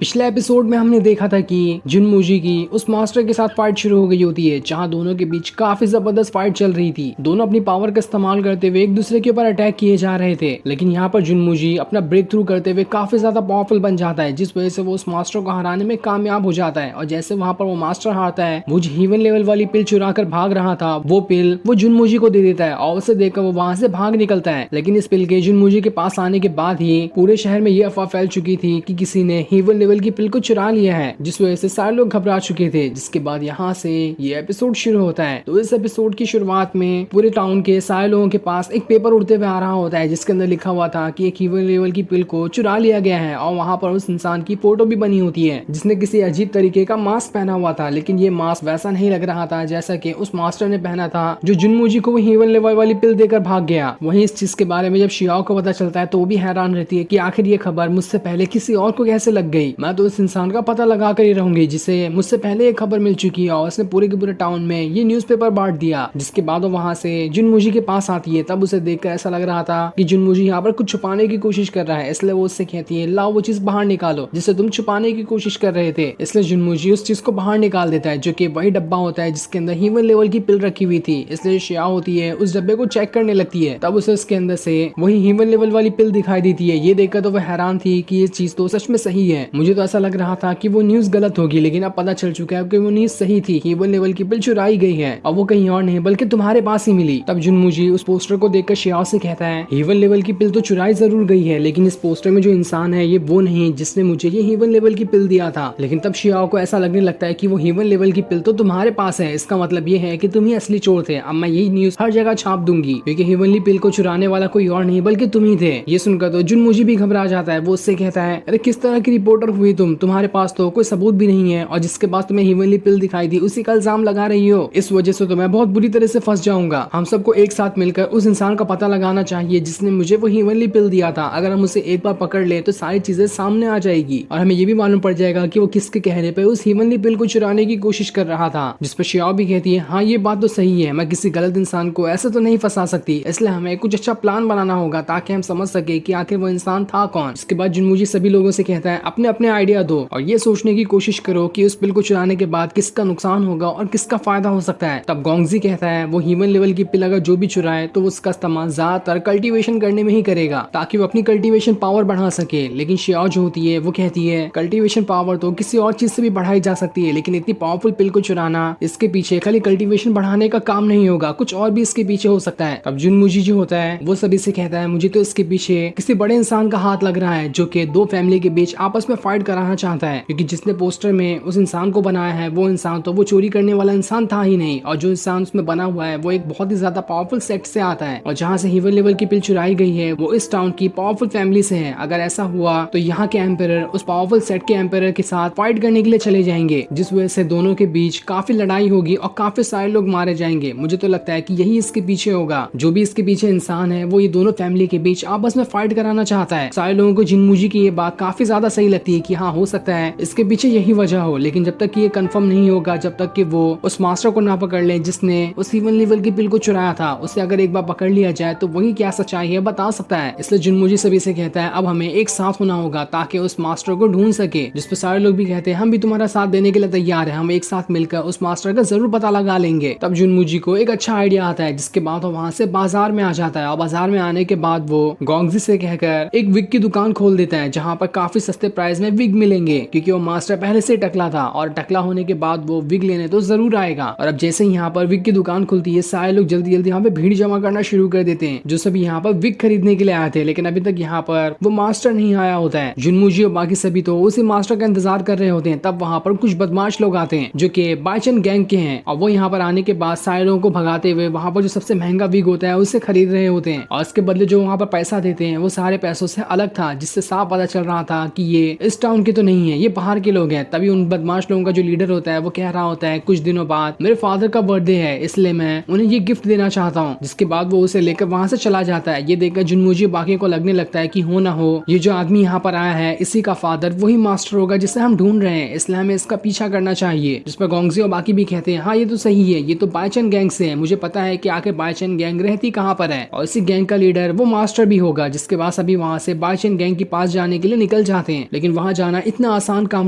पिछले एपिसोड में हमने देखा था कि जुनमुजी की उस मास्टर के साथ फाइट शुरू हो गई होती है, जहां दोनों के बीच काफी जबरदस्त फाइट चल रही थी। दोनों अपनी पावर का इस्तेमाल करते हुए एक दूसरे के ऊपर अटैक किए जा रहे थे, लेकिन यहाँ पर जुनमुजी अपना ब्रेक थ्रू करते हुए काफी ज्यादा पावरफुल बन जाता है, जिस वजह से वो उस मास्टर को हराने में कामयाब हो जाता है। और जैसे वहां पर वो मास्टर हारता है, वो हीवन लेवल वाली पिल चुरा कर भाग रहा था, वो पिल वो जुनमुजी को दे देता है और उसे देखकर वो वहां से भाग निकलता है। लेकिन इस पिल के जुनमुजी के पास आने के बाद ही पूरे शहर में ये अफवाह फैल चुकी थी कि किसी ने हीवन लेवल की पिल को चुरा लिया है, जिस वजह से सारे लोग घबरा चुके थे। जिसके बाद यहाँ से ये एपिसोड शुरू होता है। तो इस एपिसोड की शुरुआत में पूरे टाउन के सारे लोगों के पास एक पेपर उड़ते हुए आ रहा होता है, जिसके अंदर लिखा हुआ था कि एक हीवन लेवल की पिल को चुरा लिया गया है। और वहाँ पर उस इंसान की फोटो भी बनी होती है जिसने किसी अजीब तरीके का मास्क पहना हुआ था, लेकिन ये मास्क वैसा नहीं लग रहा था जैसा कि उस मास्टर ने पहना था जो जुनमुजी को वो हीवन लेवल वाली पिल देकर भाग गया। वहीं इस चीज के बारे में जब शियाओ को पता चलता है तो वो भी हैरान रहती है कि आखिर ये खबर मुझसे पहले किसी और को कैसे लग गई। मैं तो इस इंसान का पता लगा कर ही रहूंगी जिसे मुझसे पहले एक खबर मिल चुकी है और उसने पूरे के पूरे टाउन में ये न्यूज़पेपर बांट दिया। जिसके बाद वो वहां से जुनमुजी के पास आती है। तब उसे देखकर ऐसा लग रहा था कि जुनमुजी यहाँ पर कुछ छुपाने की कोशिश कर रहा है, इसलिए वो उससे कहती है लाओ वो चीज बाहर निकालो जिसे तुम छुपाने की कोशिश कर रहे थे। इसलिए जुनमुजी उस चीज को बाहर निकाल देता है, जो कि वही डब्बा होता है जिसके अंदर हीवन लेवल की पिल रखी हुई थी। इसलिए शिया होती है उस डब्बे को चेक करने लगती है। तब उसे उसके अंदर से वही हीवन लेवल वाली पिल दिखाई देती है। ये देखकर तो वह हैरान थी कि ये चीज तो सच में सही है। मुझे तो ऐसा लग रहा था कि वो न्यूज गलत होगी, लेकिन अब पता चल चुका है कि वो न्यूज सही थी। हीवन लेवल की पिल चुराई गई है और वो कहीं और नहीं बल्कि तुम्हारे पास ही मिली। तब जुनमुजी उस पोस्टर को देखकर शियाओ से कहता है हीवन लेवल की पिल तो चुराई जरूर गई है, लेकिन इस पोस्टर में जो इंसान है ये वो नहीं जिसने मुझे ये हीवन लेवल की पिल दिया था। लेकिन तब शियाओ को ऐसा लगने लगता है कि वो हीवन लेवल की पिल तो तुम्हारे पास है, इसका मतलब ये है कि तुम ही असली चोर थे। अब मैं यही न्यूज हर जगह छाप दूंगी क्योंकि हीवनली पिल को चुराने वाला कोई और नहीं बल्कि तुम ही थे। ये सुनकर तो जुनमुजी भी घबरा जाता है। वो उससे कहता है अरे किस तरह की रिपोर्टर हुई तुम, तुम्हारे पास तो कोई सबूत भी नहीं है और जिसके पास तुम्हें हीवनली पिल दिखाई दी उसी का इल्जाम लगा रही हो। इस वजह से तो मैं बहुत बुरी तरह से फंस जाऊंगा। हम सबको एक साथ मिलकर उस इंसान का पता लगाना चाहिए जिसने मुझे वो हीवनली पिल दिया था। अगर हम उसे एक बार पकड़ ले तो सारी चीजें सामने आ जाएगी और हमें ये भी मालूम पड़ जाएगा कि वो किसके कहने पे उस हीवनली पिल को चुराने की कोशिश कर रहा था। जिस पर शियाओ भी कहती है हाँ ये बात तो सही है, मैं किसी गलत इंसान को ऐसे तो नहीं फंसा सकती, इसलिए हमें कुछ अच्छा प्लान बनाना होगा ताकि हम समझ सके कि आखिर वो इंसान था कौन। इसके बाद जुनमुजी सभी लोगों से कहता है अपने अपने आइडिया दो और ये सोचने की कोशिश करो कि उस पिल को चुराने के बाद किसका नुकसान होगा और किसका फायदा हो सकता है। तब गोंगजी कहता है वो ह्यूमन लेवल की पिल अगर जो भी चुराए तो उसका इस्तेमाल ज्यादातर कल्टीवेशन करने में ही करेगा ताकि वो अपनी कल्टीवेशन पावर बढ़ा सके। लेकिन शियाओ जो होती है वो कहती है कल्टीवेशन पावर तो किसी और चीज से भी बढ़ाई जा सकती है, लेकिन इतनी पावरफुल पिल को चुराना इसके पीछे खाली कल्टीवेशन बढ़ाने का काम नहीं होगा, कुछ और भी इसके पीछे हो सकता है। अब जुनमुजी जो होता है वो सभी से कहता है मुझे तो इसके पीछे किसी बड़े इंसान का हाथ लग रहा है जो कि दो फैमिली के बीच आपस में फाइट कराना चाहता है, क्योंकि जिसने पोस्टर में उस इंसान को बनाया है वो इंसान तो वो चोरी करने वाला इंसान था ही नहीं, और जो इंसान उसमें बना हुआ है वो एक बहुत ही ज्यादा पावरफुल सेट से आता है और जहाँ से हीवन लेवल की पिल चुराई गई है वो इस टाउन की पावरफुल फैमिली से है। अगर ऐसा हुआ तो यहाँ के एम्पायर उस पावरफुल सेट के एम्पायर के साथ फाइट करने के लिए चले जाएंगे, जिस वजह से दोनों के बीच काफी लड़ाई होगी और काफी सारे लोग मारे जाएंगे। मुझे तो लगता है कि यही इसके पीछे होगा। जो भी इसके पीछे इंसान है वो ये दोनों फैमिली के बीच आपस में फाइट कराना चाहता है। सारे लोगों को जुनमुजी की ये बात काफी ज्यादा सही लगती है कि हाँ हो सकता है इसके पीछे यही वजह हो, लेकिन जब तक ये कंफर्म नहीं होगा, जब तक कि वो उस मास्टर को ना पकड़ ले जिसने उस हीवन लेवल की पिल को चुराया था, उसे अगर एक बार पकड़ लिया जाए तो वही क्या सच्चाई है बता सकता है। इसलिए जुनमुजी सभी से कहता है अब हमें एक साथ होना होगा ताकि उस मास्टर को ढूंढ सके। जिस पर सारे लोग भी कहते हैं हम भी तुम्हारा साथ देने के लिए तैयार है, हम एक साथ मिलकर उस मास्टर का जरूर पता लगा लेंगे। तब जुनमुजी को एक अच्छा आइडिया आता है, जिसके बाद वो वहाँ से बाजार में आ जाता है और बाजार में आने के बाद वो गोंगजी से कहकर एक विग की दुकान खोल देता है जहाँ पर काफी सस्ते प्राइस में विग मिलेंगे, क्योंकि वो मास्टर पहले से टकला था और टकला होने के बाद वो विग लेने तो जरूर आएगा। और अब जैसे ही यहाँ पर विग की दुकान खुलती है सारे लोग जल्दी जल्दी यहाँ पे भीड़ जमा करना शुरू कर देते हैं, जो सभी यहाँ पर विग खरीदने के लिए आए थे, लेकिन अभी तक यहाँ पर वो मास्टर नहीं आया होता है। जुनमुजी और बाकी सभी तो उसी मास्टर का इंतजार कर रहे होते हैं। तब वहाँ पर कुछ बदमाश लोग आते हैं जो कि बाइचन गैंग के हैं और वो यहाँ पर आने के बाद सारे लोगों को भगाते हुए वहाँ पर जो सबसे महंगा विग होता है उसे खरीद रहे होते हैं और इसके बदले जो वहाँ पर पैसा देते हैं वो सारे पैसों से अलग था, जिससे साफ पता चल रहा था कि ये इस टाउन के तो नहीं है, ये बाहर के लोग हैं। तभी उन बदमाश लोगों का जो लीडर होता है वो कह रहा होता है कुछ दिनों बाद मेरे फादर का बर्थडे है, इसलिए मैं उन्हें ये गिफ्ट देना चाहता हूँ। जिसके बाद वो उसे लेकर वहाँ से चला जाता है। ये देखकर जुनमुजी बाकी को लगने लगता है कि हो ना हो ये जो आदमी यहाँ पर आया है इसी का फादर वही मास्टर होगा जिसे हम ढूंढ रहे हैं, इसलिए हमें इसका पीछा करना चाहिए। जिस पर गोंगजी और बाकी भी कहते हैं हाँ ये तो सही है, ये तो बाइचन गैंग से है, मुझे पता है कि आखिर बाइचन गैंग रहती कहाँ पर है और इसी गैंग का लीडर वो मास्टर भी होगा। जिसके बाद सभी वहाँ से बाइचन गैंग के पास जाने के लिए निकल जाते हैं, लेकिन वहाँ वहाँ जाना इतना आसान काम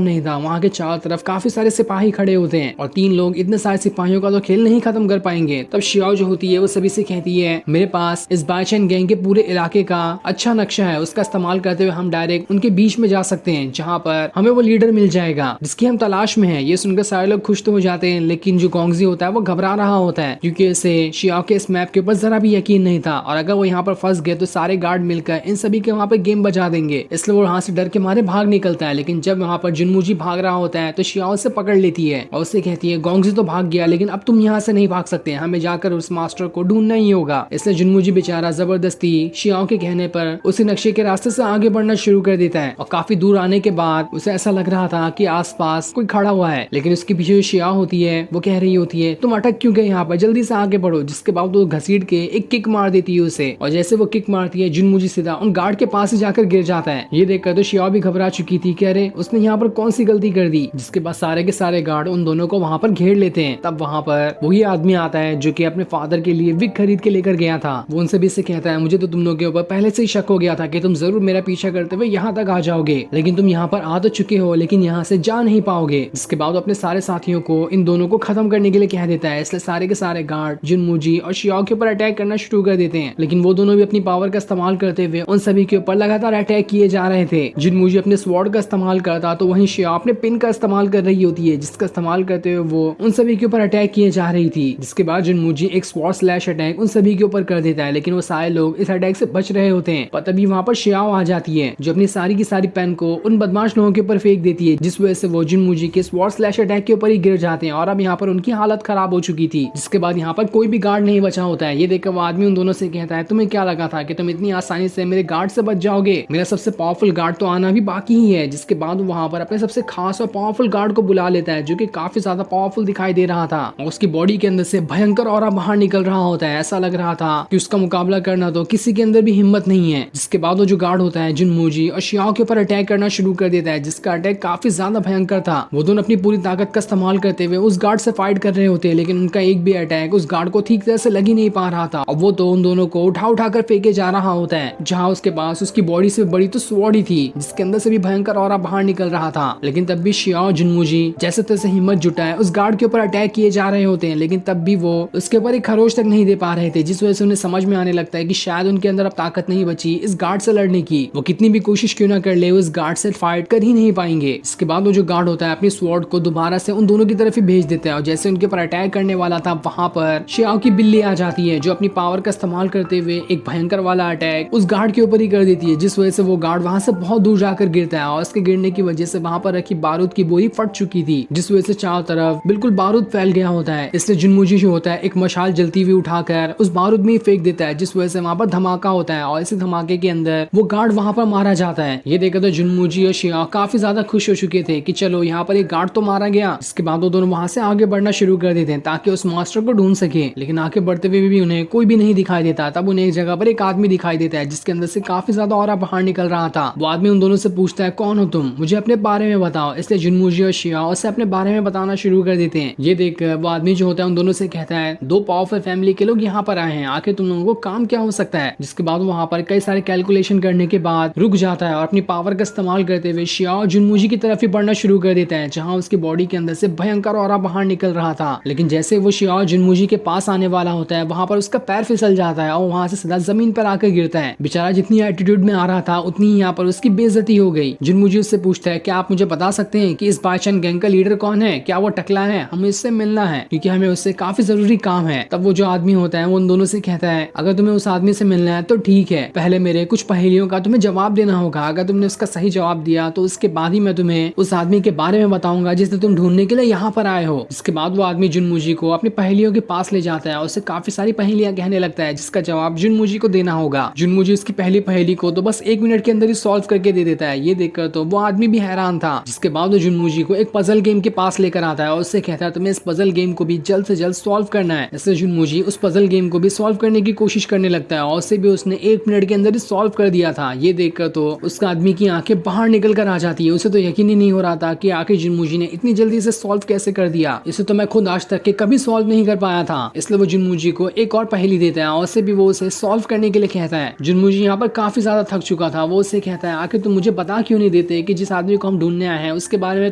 नहीं था। वहाँ के चारों तरफ काफी सारे सिपाही खड़े होते हैं और 3 लोग इतने सारे सिपाहियों का तो खेल नहीं खत्म कर पाएंगे। तब शियाओ जो होती है वो सभी से कहती है, मेरे पास इस बाइचेन गैंग के पूरे इलाके का अच्छा नक्शा है, उसका इस्तेमाल करते हुए हम डायरेक्ट उनके बीच में जा सकते हैं, जहाँ पर हमें वो लीडर मिल जाएगा जिसकी हम तलाश में है। ये सुनकर सारे लोग खुश तो हो जाते हैं, लेकिन जो गोंगजी होता है वो घबरा रहा होता है क्योंकि इसे शियाओ के इस मैप के ऊपर जरा भी यकीन नहीं था और अगर वो यहाँ पर फंस गए तो सारे गार्ड मिलकर इन सभी के वहाँ पर गेम बजा देंगे। इसलिए वो वहाँ से डर के मारे भाग निकलता है। लेकिन जब वहाँ पर जुनमुजी भाग रहा होता है तो शियाओ से पकड़ लेती है और उससे कहती है, गोंगजी तो भाग गया लेकिन अब तुम यहाँ से नहीं भाग सकते, हमें जाकर उस मास्टर को ढूंढना ही होगा। इसलिए जुनमुजी बेचारा जबरदस्ती शियाओ के कहने पर उसी नक्शे के रास्ते से आगे बढ़ना शुरू कर देता है और काफी दूर आने के बाद उसे ऐसा लग रहा था कि आसपास कोई खड़ा हुआ है, लेकिन उसके पीछे जो शियाओ होती है वो कह रही होती है, तुम अटक क्यों गए यहाँ पर, जल्दी से आगे बढ़ो। जिसके बाद वो घसीट के एक किक मार देती है उसे और जैसे वो किक मारती है जुनमुजी सीधा उन गार्ड के पास ही जाकर गिर जाता है। ये देखकर तो शियाओ भी घबरा चुकी थी, कह रहे उसने यहाँ पर कौन सी गलती कर दी। जिसके बाद सारे के सारे गार्ड उन दोनों को वहाँ पर घेर लेते हैं। तब वहाँ पर वही आदमी आता है जो कि अपने फादर के लिए विग खरीद के लेकर गया था। वो उनसे भी इससे कहता है, मुझे तो तुम लोगों के ऊपर पहले से ही शक हो गया था कि तुम जरूर मेरा पीछा करते हुए यहाँ तक आ जाओगे, लेकिन तुम यहाँ पर आ तो चुके हो लेकिन यहाँ से जा नहीं पाओगे। जिसके बाद अपने सारे साथियों को इन दोनों को खत्म करने के लिए कह देता है। इसलिए सारे के सारे गार्ड जुनमुजी और शियाओ के ऊपर अटैक करना शुरू कर देते हैं, लेकिन वो दोनों भी अपनी पावर का इस्तेमाल करते हुए उन सभी के ऊपर लगातार अटैक किए जा रहे थे। जुनमुजी अपने स्वॉर्ड का इस्तेमाल करता तो वहीं शियाओ अपने पिन का इस्तेमाल कर रही होती है, जिसका इस्तेमाल करते हुए वो उन सभी के ऊपर अटैक किए जा रही थी। जिसके बाद जुनमुजी एक स्वॉर्ड स्लैश अटैक उन सभी के ऊपर कर देता है, लेकिन वो सारे लोग इस अटैक से बच रहे होते हैं। पर तभी वहाँ पर शियाओ आ जाती है जो अपनी सारी की सारी पेन को उन बदमाश लोगों के ऊपर फेंक देती है, जिस वजह से वो जुनमुजी के स्वॉर्ड स्लैश अटैक के ऊपर ही गिर जाते हैं और अब यहाँ पर उनकी हालत खराब हो चुकी थी। जिसके बाद यहाँ पर कोई भी गार्ड नहीं बचा होता है। ये देखकर वो आदमी उन दोनों से कहता है, तुम्हें क्या लगा था कि तुम इतनी आसानी से मेरे गार्ड से बच जाओगे? मेरा सबसे पावरफुल गार्ड तो आना भी बाकी ही है। जिसके बाद वहाँ पर अपने सबसे खास और पावरफुल गार्ड को बुला लेता है जो कि काफी ज्यादा पावरफुल दिखाई दे रहा था और उसकी बॉडी के अंदर से भयंकर ऑरा बाहर निकल रहा होता है। ऐसा लग रहा था कि उसका मुकाबला करना तो किसी के अंदर भी हिम्मत नहीं है। जिसके बाद वो जो गार्ड होता है जुनमुजी और शियाओ के ऊपर अटैक करना शुरू कर देता है, जिसका अटैक काफी ज्यादा भयंकर था। वो दोनों अपनी पूरी ताकत का इस्तेमाल करते हुए उस गार्ड से फाइट कर रहे होते हैं, लेकिन उनका एक भी अटैक उस गार्ड को ठीक तरह से लग ही नहीं पा रहा था और वो तो उन दोनों को उठा उठा कर फेंके जा रहा होता है, जहाँ उसके पास उसकी बॉडी से बड़ी तो स्वॉर्ड ही थी जिसके अंदर से भी भयंकर ऑरा बाहर निकल रहा था। लेकिन तब भी शियाओ जुनमुजी जैसे तैसे हिम्मत जुटाए उस गार्ड के ऊपर अटैक किए जा रहे होते हैं, लेकिन तब भी वो उसके ऊपर एक खरोच तक नहीं दे पा रहे थे, जिस वजह से उन्हें समझ में आने लगता है कि शायद उनके अंदर अब ताकत नहीं बची इस गार्ड से लड़ने की। वो कितनी भी कोशिश क्यों ना कर ले उस गार्ड से फाइट कर ही नहीं पाएंगे। इसके बाद वो जो गार्ड होता है अपनी स्वॉर्ड को दोबारा से उन दोनों की तरफ ही भेज देता है और जैसे उनके ऊपर अटैक करने वाला था वहां पर शियाओ की बिल्ली आ जाती है जो अपनी पावर का इस्तेमाल करते हुए एक भयंकर वाला अटैक उस गार्ड के ऊपर ही कर देती है, जिस वजह से वो गार्ड वहां से बहुत दूर जाकर गिरता है और उसके गिरने की वजह से वहां पर रखी बारूद की बोरी फट चुकी थी, जिस वजह से चारों तरफ बिल्कुल बारूद फैल गया होता है। इसलिए जुनमुजी जो होता है एक मशाल जलती हुई उठाकर उस बारूद में ही फेंक देता है, जिस वजह से वहां पर धमाका होता है और इसी धमाके के अंदर वो गार्ड वहां पर मारा जाता है। ये देखकर तो जुनमुजी और शियाओ काफी ज्यादा खुश हो चुके थे कि चलो यहाँ पर एक गार्ड तो मारा गया। इसके बाद वो दोनों वहां से आगे बढ़ना शुरू कर देते हैं ताकि उस मास्टर को ढूंढ सके, लेकिन आगे बढ़ते हुए भी उन्हें कोई भी नहीं दिखाई देता। तब उन्हें एक जगह पर एक आदमी दिखाई देता है जिसके अंदर से काफी ज्यादा ऑरा बाहर निकल रहा था। वो आदमी उन दोनों से पूछता है, कौन हो तुम, मुझे अपने बारे में बताओ। इसलिए जुनमुजी और शियाओ उसे अपने बारे में बताना शुरू कर देते हैं। ये देख वो आदमी जो होता है उन दोनों से कहता है, दो पावरफुल फैमिली के लोग यहाँ पर आए हैं, आखिर तुम लोगों को काम क्या हो सकता है। जिसके बाद वहाँ पर कई सारे कैलकुलेशन करने के बाद रुक जाता है और अपनी पावर का इस्तेमाल करते हुए शियाओ जुनमुजी की तरफ ही बढ़ना शुरू कर देता है, जहाँ उसकी बॉडी के अंदर से भयंकर ऑरा बाहर निकल रहा था। लेकिन जैसे वो शियाओ जुनमुजी के पास आने वाला होता है वहाँ पर उसका पैर फिसल जाता है और वहाँ से सीधा जमीन पर आकर गिरता है। बेचारा जितनी एटीट्यूड में आ रहा था उतनी ही यहाँ पर उसकी बेइज्जती हो गई। जुनमुजी उससे पूछता है, क्या आप मुझे बता सकते हैं कि इस बाइचेन गैंग का लीडर कौन है, क्या वो टकला है, हमें इससे मिलना है क्योंकि हमें उससे काफी जरूरी काम है। तब वो जो आदमी होता है वो उन दोनों से कहता है, अगर तुम्हें उस आदमी से मिलना है तो ठीक है, पहले मेरे कुछ पहेलियों का तुम्हें जवाब देना होगा। अगर तुमने उसका सही जवाब दिया तो उसके बाद ही मैं तुम्हें उस आदमी के बारे में बताऊंगा जिसे तुम ढूंढने के लिए यहाँ पर आए हो। इसके बाद वो आदमी जुनमुजी को अपनी पहेलियों के पास ले जाता है और उससे काफी सारी पहेलियां कहने लगता है जिसका जवाब जुनमुजी को देना होगा। जुनमुजी उसकी पहली पहेली को तो बस 1 मिनट के अंदर ही सॉल्व करके दे देता है। ये देखकर तो वो आदमी भी हैरान था। जिसके बाद वो जुनमुजी को एक पजल गेम के पास लेकर आता है और उससे कहता है तुम्हें इस पजल गेम को भी जल्द से जल्द सॉल्व करना है। इसलिए जुनमुजी उस पजल गेम को भी सॉल्व करने की कोशिश करने लगता है और उससे भी उसने 1 मिनट के अंदर ही सॉल्व कर दिया था। ये देखकर तो उसका आदमी की आंखें बाहर निकल कर आ जाती है। उसे तो यकीन ही नहीं हो रहा था कि आखिर जुनमुजी ने इतनी जल्दी से सॉल्व कैसे कर दिया, इसे तो मैं खुद आज तक के कभी सॉल्व नहीं कर पाया था। इसलिए वो जुनमुजी को एक और पहेली देता है और उससे भी उसे सॉल्व करने के लिए कहता है। जुनमुजी यहाँ पर काफी ज्यादा थक चुका था। वो उससे कहता है, आखिर तुम मुझे बता क्यों नहीं देते कि जिस आदमी को हम ढूंढने आए हैं उसके बारे में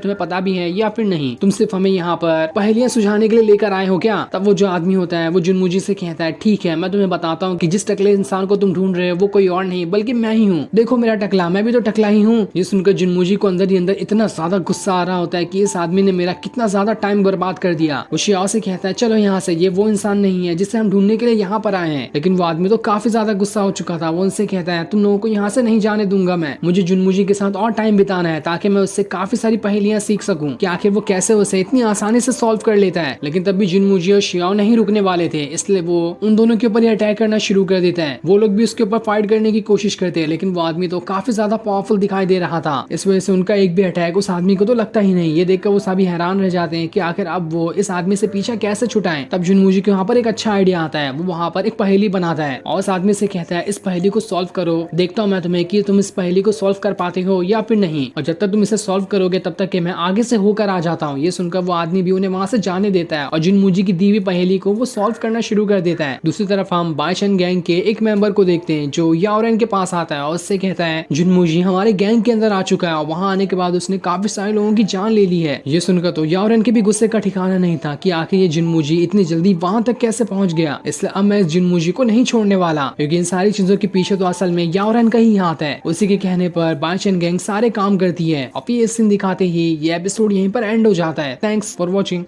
तुम्हें पता भी है या फिर नहीं, तुम सिर्फ हमें यहाँ पर पहेलियां सुझाने के लिए लेकर आए हो क्या। तब वो जो आदमी होता है वो जुनमुजी से कहता है ठीक है मैं तुम्हें बताता हूँ कि जिस टकले इंसान को तुम ढूंढ रहे हो वो कोई और नहीं बल्कि मैं ही हूँ। देखो मेरा टकला, मैं भी तो टकला ही हूँ। ये सुनकर जुनमुजी को अंदर ही अंदर इतना ज्यादा गुस्सा आ रहा होता है कि इस आदमी ने मेरा कितना ज्यादा टाइम बर्बाद कर दिया। वो शियाओ से कहता है चलो यहाँ से, ये वो इंसान नहीं है जिसे हम ढूंढने के लिए यहाँ पर आए हैं। लेकिन वो आदमी तो काफी ज्यादा गुस्सा हो चुका था। वो उनसे कहता है तुम लोगों को यहाँ से नहीं जाने दूंगा मैं, मुझे जुनमुजी के साथ और टाइम बिताना है ताकि मैं उससे काफी सारी पहेलियां सीख सकूं कि आखिर वो कैसे उसे इतनी आसानी से सॉल्व कर लेता है। लेकिन तब भी जुनमुजी और शियाओ नहीं रुकने वाले थे, इसलिए वो उन दोनों के ऊपर अटैक करना शुरू कर देता है। वो लोग भी उसके ऊपर फाइट करने की कोशिश करते हैं, लेकिन वो आदमी तो काफी ज्यादा पावरफुल दिखाई दे रहा था। इस वजह से उनका एक भी अटैक उस आदमी को तो लगता ही नहीं। ये देखकर वो सभी हैरान रह जाते हैं कि आखिर अब वो इस आदमी से पीछा कैसे छुटाएं। तब जुनमुजी के वहाँ पर एक अच्छा आइडिया आता है। वो वहाँ पर एक पहेली बनाता है और उस आदमी से कहता है इस पहेली को सॉल्व करो, देखता हूँ मैं तुम्हें कि तुम इस पहेली को सॉल्व कर पाते हो या फिर नहीं, और जब तक तुम इसे सॉल्व करोगे तब तक कि मैं आगे से होकर आ जाता हूँ। ये सुनकर वो आदमी भी उन्हें वहां से जाने देता है और जुनमुजी की दी हुई पहेली को वो सॉल्व करना शुरू कर देता है। दूसरी तरफ हम बाइशन गैंग के एक मेंबर को देखते हैं जो याओरेन के पास आता है और उससे कहता है जुनमुजी हमारे गैंग के अंदर आ चुका है और वहां आने के बाद उसने काफी सारे लोगों की जान ले ली है। ये सुनकर तो याओरेन के भी गुस्से का ठिकाना नहीं था कि आखिर ये जुनमुजी इतनी जल्दी वहां तक कैसे पहुंच गया। इसलिए अब मैं इस जुनमुजी को नहीं छोड़ने वाला, क्योंकि इन सारी चीजों के पीछे तो असल में याओरेन का ही हाथ है। उसी के कहने पर बाइशन गैंग सारे काम करती है। अब ये सीन दिखाते ही ये एपिसोड यहीं पर एंड हो जाता है। Thanks for watching.